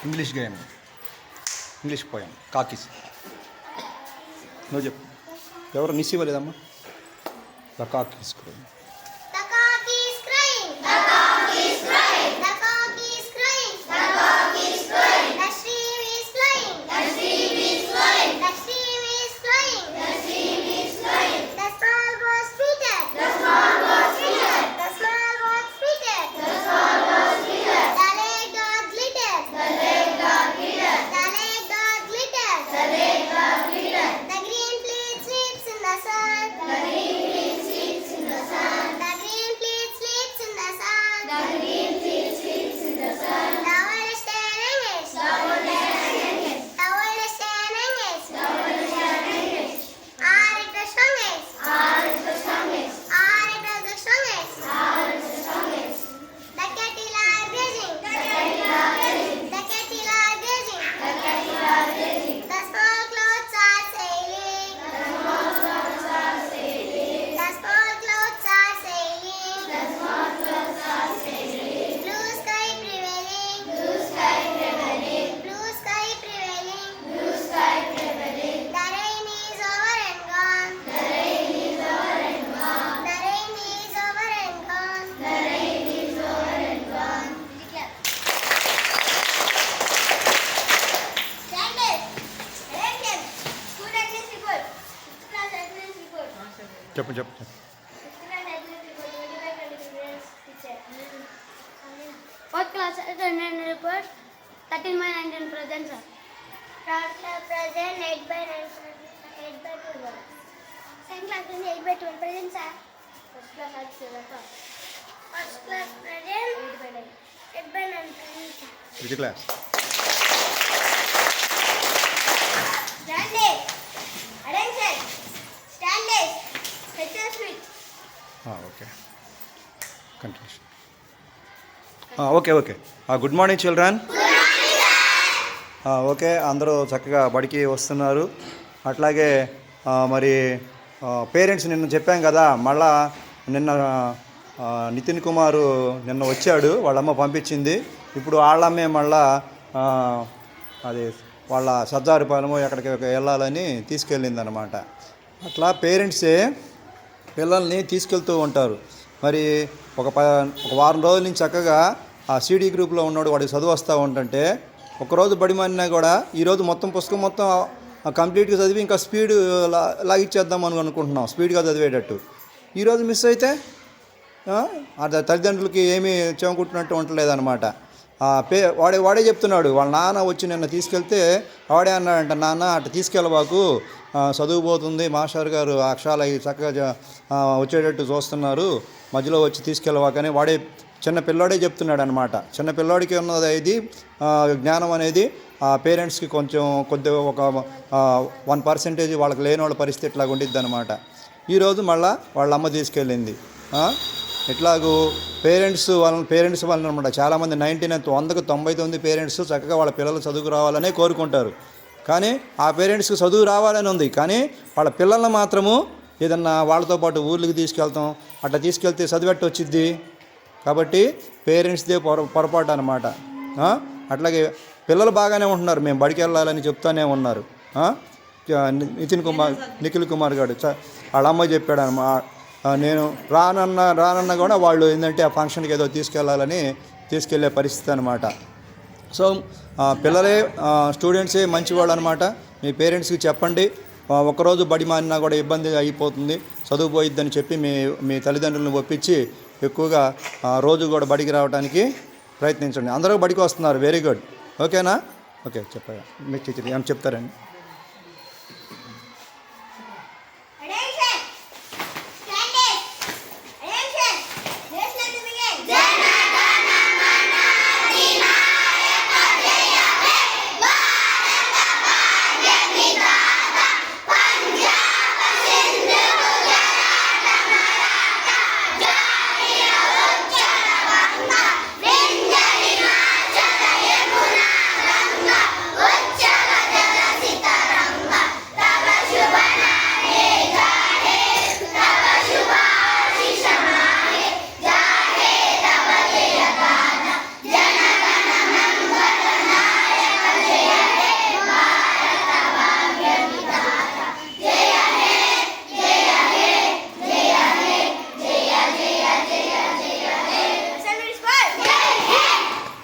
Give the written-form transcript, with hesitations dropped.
English game, English పోయాం కాకీస్. నువ్వు చెప్పు. ఎవరు మిస్ ఇవ్వలేదమ్మా? The cock is crowing. చెప్పు చెప్పు చెప్పు. Fourth class attendance report 13/19 present, sir. Third class present 8/9, 8/12. Second class present 8/12 present, sir. First class present 8/9 present, sir. Which class? Standing. Attention. Standing. Lecture switch. Okay, continuation. Okay. Good morning children. Okay, అందరూ చక్కగా బడికి వస్తున్నారు. అట్లాగే మరి parents నిన్న చెప్పాం కదా, మళ్ళా నిన్న నితిన్ కుమారు నిన్న వచ్చాడు, వాళ్ళమ్మ పంపించింది. ఇప్పుడు వాళ్ళమ్మే మళ్ళా అది వాళ్ళ సజ్జారుపాలెమో ఎక్కడికి వెళ్ళాలని తీసుకెళ్ళిందనమాట. అట్లా పేరెంట్సే పిల్లల్ని తీసుకెళ్తూ ఉంటారు. మరి ఒక వారం రోజుల నుంచి చక్కగా ఆ సీడీ గ్రూప్లో ఉన్నాడు, వాడికి చదువు వస్తూ ఉంటుంటే ఒకరోజు బడి మానినా కూడా ఈరోజు మొత్తం పుస్తకం మొత్తం కంప్లీట్గా చదివి ఇంకా స్పీడ్ లాగిచ్చేద్దాం అని అనుకుంటున్నాం, స్పీడ్గా చదివేటట్టు. ఈరోజు మిస్ అయితే తల్లిదండ్రులకి ఏమీ చెమకుట్టినట్టు ఉండలేదన్నమాట. వాడే చెప్తున్నాడు, వాళ్ళ నాన్న వచ్చి నిన్న తీసుకెళ్తే వాడే అన్నాడంట, నాన్న అటు తీసుకెళ్ళబాకు, చదువుపోతుంది, మాస్టర్ గారు అక్షరాలు అవి చక్కగా వచ్చేటట్టు చూస్తున్నారు, మధ్యలో వచ్చి తీసుకెళ్ళవాకని వాడే చిన్న పిల్లోడే చెప్తున్నాడు అనమాట. చిన్న పిల్లోడికి ఉన్నది ఇది జ్ఞానం అనేది పేరెంట్స్కి కొద్దిగా ఒక 1% వాళ్ళకి లేని వాళ్ళ పరిస్థితి ఇట్లాగ ఉండిద్ది అనమాట. ఈరోజు మళ్ళీ వాళ్ళ అమ్మ తీసుకెళ్ళింది. ఇట్లాగూ పేరెంట్స్ వలన అనమాట. చాలామంది 100% పేరెంట్స్ చక్కగా వాళ్ళ పిల్లలు చదువుకు రావాలనే కోరుకుంటారు. కానీ ఆ పేరెంట్స్కి చదువు రావాలని ఉంది, కానీ వాళ్ళ పిల్లల్ని మాత్రము ఏదన్నా వాళ్ళతో పాటు ఊర్లకి తీసుకెళ్తాం, అట్లా తీసుకెళ్తే చదివెట్టు వచ్చిద్ది. కాబట్టి పేరెంట్స్దే పొరపాటు అనమాట. అట్లాగే పిల్లలు బాగానే ఉంటున్నారు, మేము బడికి వెళ్ళాలని చెప్తానే ఉన్నారు. నిఖిల్ కుమార్ గారు వాళ్ళ అమ్మ చెప్పాడు అన్నమాట, నేను రానన్నా కూడా వాళ్ళు ఏంటంటే ఆ ఫంక్షన్కి ఏదో తీసుకెళ్ళే పరిస్థితి అనమాట. సో పిల్లలే స్టూడెంట్సే మంచివాళ్ళు అనమాట. మీ పేరెంట్స్కి చెప్పండి, ఒకరోజు బడి మానినా కూడా ఇబ్బంది అయిపోతుంది, చదువు పోయిద్దని చెప్పి మీ తల్లిదండ్రులను ఒప్పించి ఎక్కువగా రోజు కూడా బడికి రావడానికి ప్రయత్నించండి. అందరూ బడికి వస్తున్నారు, వెరీ గుడ్. ఓకేనా? ఓకే, చెప్పారా మీకు ఏం చెప్తారండి?